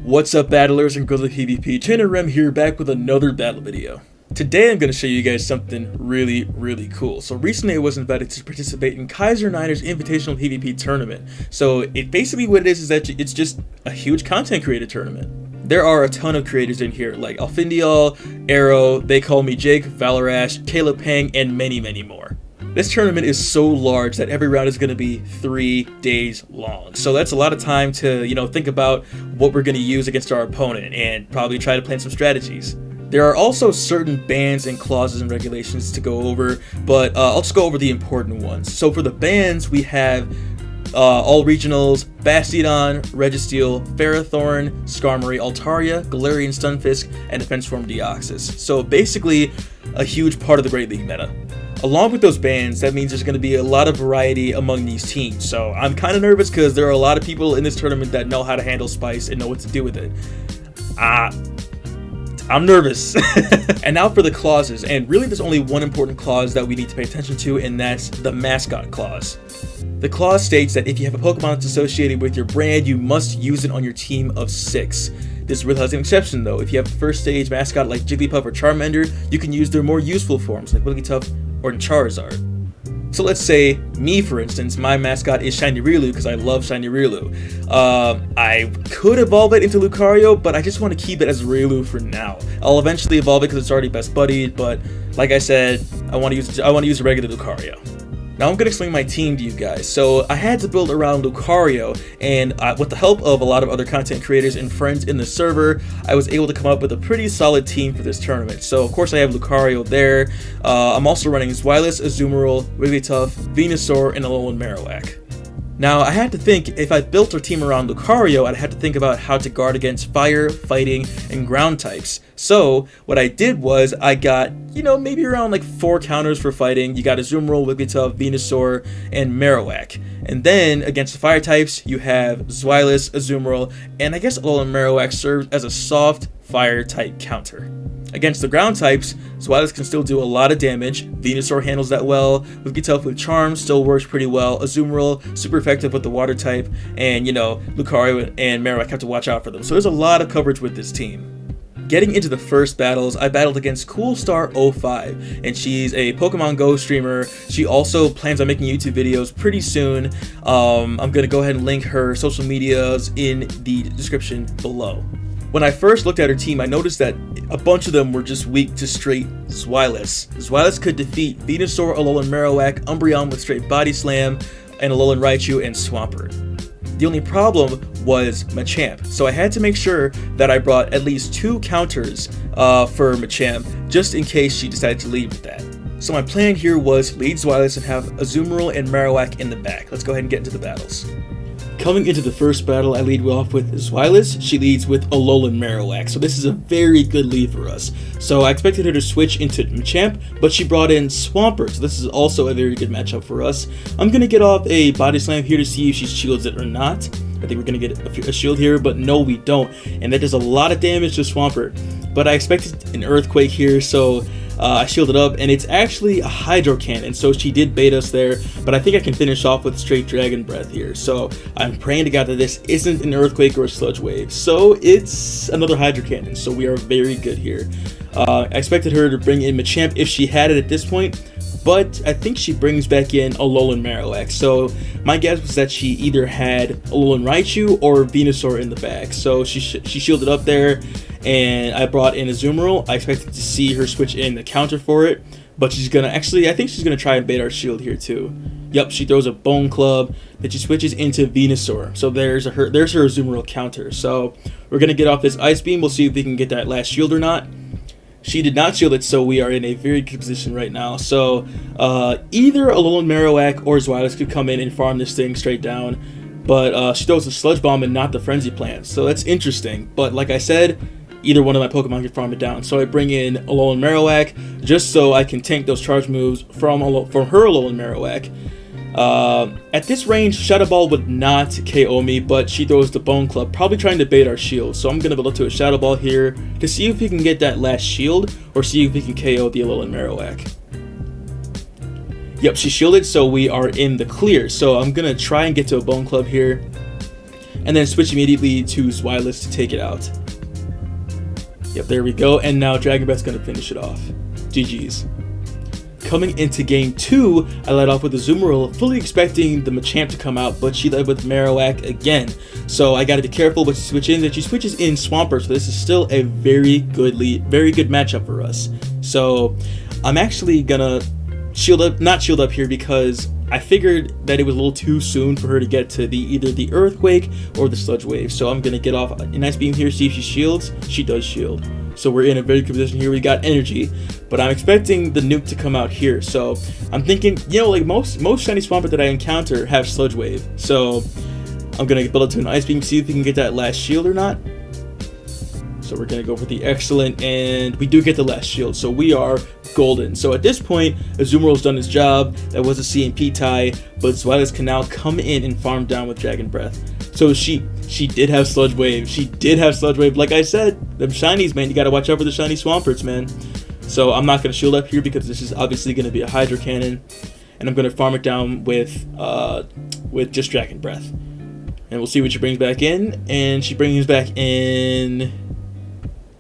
What's up, battlers and girls of PvP? Trainer Rem here, back with another battle video. Today I'm going to show you guys something really cool. So recently I was invited to participate in KAISERNEINER'S Invitational PvP Tournament. So basically what it is that it's just a huge content creator tournament. There are a ton of creators in here, like Alfindial, Arrow, They Call Me Jake, Valarash, Caleb Pang, and many more. This tournament is so large that every round is going to be 3 days long. So that's a lot of time to, think about what we're going to use against our opponent and probably try to plan some strategies. There are also certain bans and clauses and regulations to go over, but I'll just go over the important ones. So for the bans, we have all regionals, Bastiodon, Registeel, Ferrothorn, Skarmory, Altaria, Galarian Stunfisk, and Defense Form Deoxys. So basically a huge part of the Great League meta. Along with those bans, that means there's going to be a lot of variety among these teams. So I'm kind of nervous because there are a lot of people in this tournament that know how to handle Spice and know what to do with it. I'm nervous. And now for the clauses, and really there's only one important clause that we need to pay attention to, and that's the mascot clause. The clause states that if you have a Pokemon that's associated with your brand, you must use it on your team of 6. This really has an exception though. If you have a first stage mascot like Jigglypuff or Charmander, you can use their more useful forms like Wigglytuff or Charizard. So let's say me, for instance, my mascot is Shiny Riolu because I love Shiny Riolu. I could evolve it into Lucario, but I just want to keep it as Riolu for now. I'll eventually evolve it because it's already best buddied, but like I said, I want to use a regular Lucario. Now I'm going to explain my team to you guys. So I had to build around Lucario, and with the help of a lot of other content creators and friends in the server, I was able to come up with a pretty solid team for this tournament. So of course I have Lucario there. I'm also running Zweilous, Azumarill, Wigglytuff, Venusaur, and Alolan Marowak. Now, I had to think, if I built our team around Lucario, I'd have to think about how to guard against fire, fighting, and ground types. So, what I did was, I got, maybe around like 4 counters for fighting. You got Azumarill, Wigglytuff, Venusaur, and Marowak. And then, against the fire types, you have Zweilous, Azumarill, and I guess Alolan Marowak serves as a soft fire type counter. Against the ground types, Zweilous can still do a lot of damage. Venusaur handles that well. Wigglytuff with Charm still works pretty well. Azumarill, super effective with the water type. And, Lucario and Marowak have to watch out for them. So there's a lot of coverage with this team. Getting into the first battles, I battled against Coolstar05, and she's a Pokemon Go streamer. She also plans on making YouTube videos pretty soon. I'm going to go ahead and link her social medias in the description below. When I first looked at her team, I noticed that a bunch of them were just weak to straight Zweilous. Zweilous could defeat Venusaur, Alolan Marowak, Umbreon with straight Body Slam, and Alolan Raichu and Swampert. The only problem was Machamp, so I had to make sure that I brought at least 2 counters for Machamp, just in case she decided to lead with that. So my plan here was lead Zweilous and have Azumarill and Marowak in the back. Let's go ahead and get into the battles. Coming into the first battle, I lead off with Zweilous. She leads with Alolan Marowak, so this is a very good lead for us. So I expected her to switch into Machamp, but she brought in Swampert, so this is also a very good matchup for us. I'm going to get off a Body Slam here to see if she shields it or not. I think we're going to get a shield here, but no, we don't. And that does a lot of damage to Swampert. But I expected an Earthquake here, so I shielded up, and it's actually a Hydro Cannon, so she did bait us there, but I think I can finish off with straight Dragon Breath here. So I'm praying to God that this isn't an Earthquake or a Sludge Wave. So it's another Hydro Cannon, so we are very good here. I expected her to bring in Machamp if she had it at this point, but I think she brings back in Alolan Marowak. So my guess was that she either had Alolan Raichu or Venusaur in the back. So she shielded up there, and I brought in Azumarill. I expected to see her switch in the counter for it, but she's gonna I think she's gonna try and bait our shield here too. Yep, she throws a Bone Club, then she switches into Venusaur. So there's her Azumarill counter. So we're gonna get off this Ice Beam. We'll see if we can get that last shield or not. She did not shield it, so we are in a very good position right now. So either Alolan Marowak or Zweilous could come in and farm this thing straight down, but she throws a Sludge Bomb and not the Frenzy Plant, so that's interesting. But like I said, either one of my Pokemon can farm it down. So I bring in Alolan Marowak just so I can tank those charge moves from her Alolan Marowak. At this range, Shadow Ball would not KO me, but she throws the Bone Club, probably trying to bait our shield. So I'm going to build up to a Shadow Ball here to see if we can get that last shield, or see if we can KO the Alolan Marowak. Yep, she shielded, so we are in the clear. So I'm going to try and get to a Bone Club here. and then switch immediately to Zweilous to take it out. Yep, there we go, and now Dragon Breath's gonna finish it off. GG's. Coming into game 2, I led off with Azumarill, fully expecting the Machamp to come out, but she led with Marowak again. So I gotta be careful what she switches in. That she switches in Swampert, so this is still a very good matchup for us. So I'm actually gonna not shield up here because I figured that it was a little too soon for her to get to either the Earthquake or the Sludge Wave. So I'm gonna get off a nice beam here, see if she shields. She does shield. So we're in a very good position here. We got energy, but I'm expecting the nuke to come out here. So I'm thinking, you know, like most shiny Swampert that I encounter have Sludge Wave. So I'm gonna build up to an Ice Beam, see if we can get that last shield or not. So we're gonna go for the Excellent, and we do get the last shield. So we are golden. So at this point, Azumarill's done his job. That was a CMP tie, but Zweilous can now come in and farm down with Dragon Breath. So she did have Sludge Wave. She did have Sludge Wave. Like I said, them shinies, man, you gotta watch out for the shiny Swamperts, man. So I'm not gonna shield up here because this is obviously gonna be a Hydro Cannon, and I'm gonna farm it down with just Dragon Breath. And we'll see what she brings back in. And she brings back in,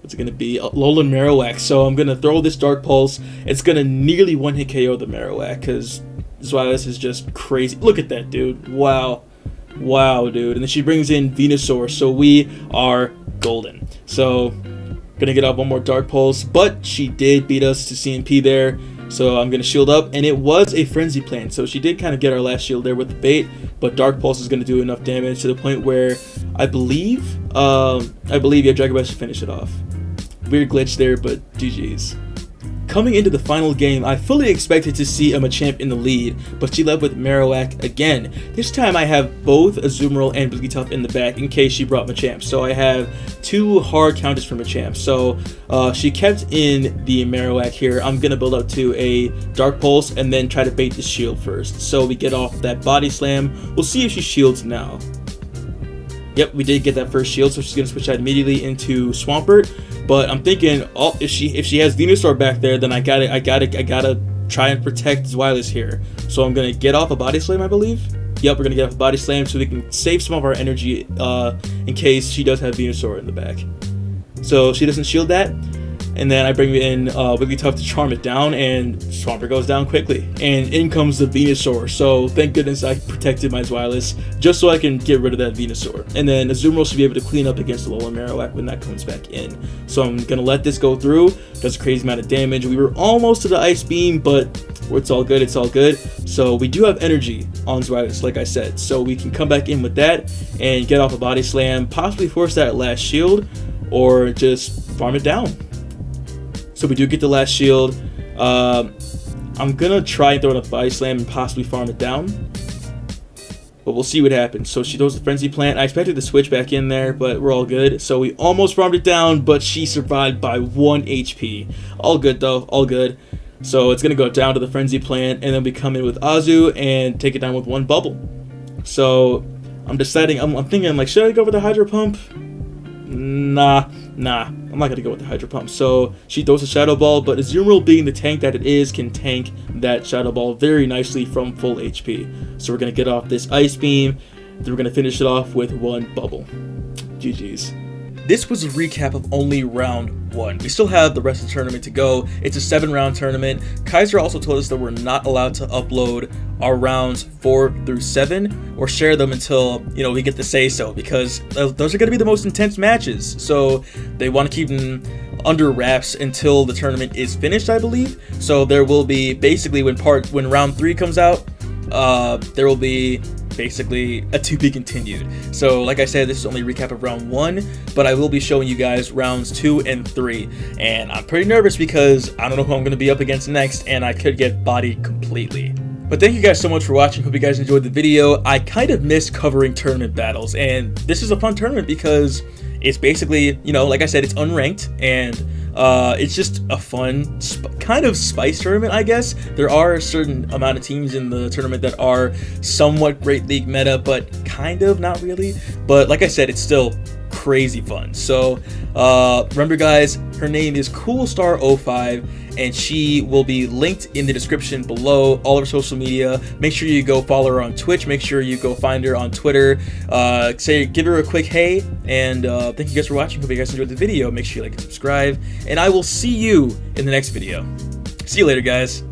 what's it gonna be? Alolan Marowak. So I'm gonna throw this Dark Pulse. It's gonna nearly one-hit KO the Marowak because Zweilous is just crazy. Look at that, dude. Wow. Wow, dude. And then she brings in Venusaur, so we are golden. So, gonna get out one more Dark Pulse, but she did beat us to CMP there. So I'm gonna shield up, and it was a Frenzy Plant. So she did kind of get our last shield there with the bait, but Dark Pulse is gonna do enough damage to the point where I believe yeah, Dragon Breath should finish it off. Weird glitch there, but GG's. Coming into the final game, I fully expected to see a Machamp in the lead, but she led with Marowak again. This time I have both Azumarill and Wigglytuff in the back in case she brought Machamp. So I have 2 hard counters for Machamp. So she kept in the Marowak here. I'm going to build up to a Dark Pulse and then try to bait the shield first. So we get off that Body Slam. We'll see if she shields now. Yep, we did get that first shield, so she's going to switch out immediately into Swampert. But I'm thinking, oh, if she has Venusaur back there, then I gotta try and protect Zweilous here. So I'm gonna get off a Body Slam, I believe. Yep, we're gonna get off a Body Slam so we can save some of our energy in case she does have Venusaur in the back. So she doesn't shield that. And then I bring in Wigglytuff to charm it down, and Swampert goes down quickly. And in comes the Venusaur. So thank goodness I protected my Zweilous, just so I can get rid of that Venusaur. And then Azumarill should be able to clean up against the Alolan Marowak when that comes back in. So I'm going to let this go through. Does a crazy amount of damage. We were almost to the Ice Beam, but it's all good, it's all good. So we do have energy on Zweilous, like I said. So we can come back in with that and get off a Body Slam, possibly force that last shield, or just farm it down. So we do get the last shield. I'm gonna try and throw in a Body Slam and possibly farm it down, but we'll see what happens. So she throws the Frenzy Plant. I expected to switch back in there, but we're all good. So we almost farmed it down, but she survived by 1 HP. All good though, all good. So it's gonna go down to the Frenzy Plant, and then we come in with Azu and take it down with 1 bubble. So I'm deciding, I'm thinking, like, should I go with the Hydro Pump? Nah, I'm not gonna go with the Hydro Pump. So she throws a Shadow Ball, but Azumarill, being the tank that it is, can tank that Shadow Ball very nicely from full HP. So we're gonna get off this Ice Beam, then we're gonna finish it off with 1 bubble. GG's. This was a recap of only round 1. We still have the rest of the tournament to go. It's a 7-round tournament. Kaiser also told us that we're not allowed to upload our rounds 4 through 7 or share them until, you know, we get to say so, because those are going to be the most intense matches. So they want to keep them under wraps until the tournament is finished, I believe. So there will be basically when round 3 comes out, there will be basically a to be continued. So like I said, this is only a recap of round 1, but I will be showing you guys rounds 2 and 3, and I'm pretty nervous because I don't know who I'm going to be up against next, and I could get bodied completely. But thank you guys so much for watching. Hope you guys enjoyed the video. I kind of miss covering tournament battles, and this is a fun tournament because it's basically, you know, like I said, it's unranked, and it's just a fun kind of spice tournament, I guess. There are a certain amount of teams in the tournament that are somewhat Great League meta, but kind of not really. But like I said, it's still crazy fun. So remember guys, her name is CoolStar05, and she will be linked in the description below, all of her social media. Make sure you go follow her on Twitch, make sure you go find her on Twitter, give her a quick hey, and thank you guys for watching. Hope you guys enjoyed the video. Make sure you like and subscribe, and I will see you in the next video. See you later guys.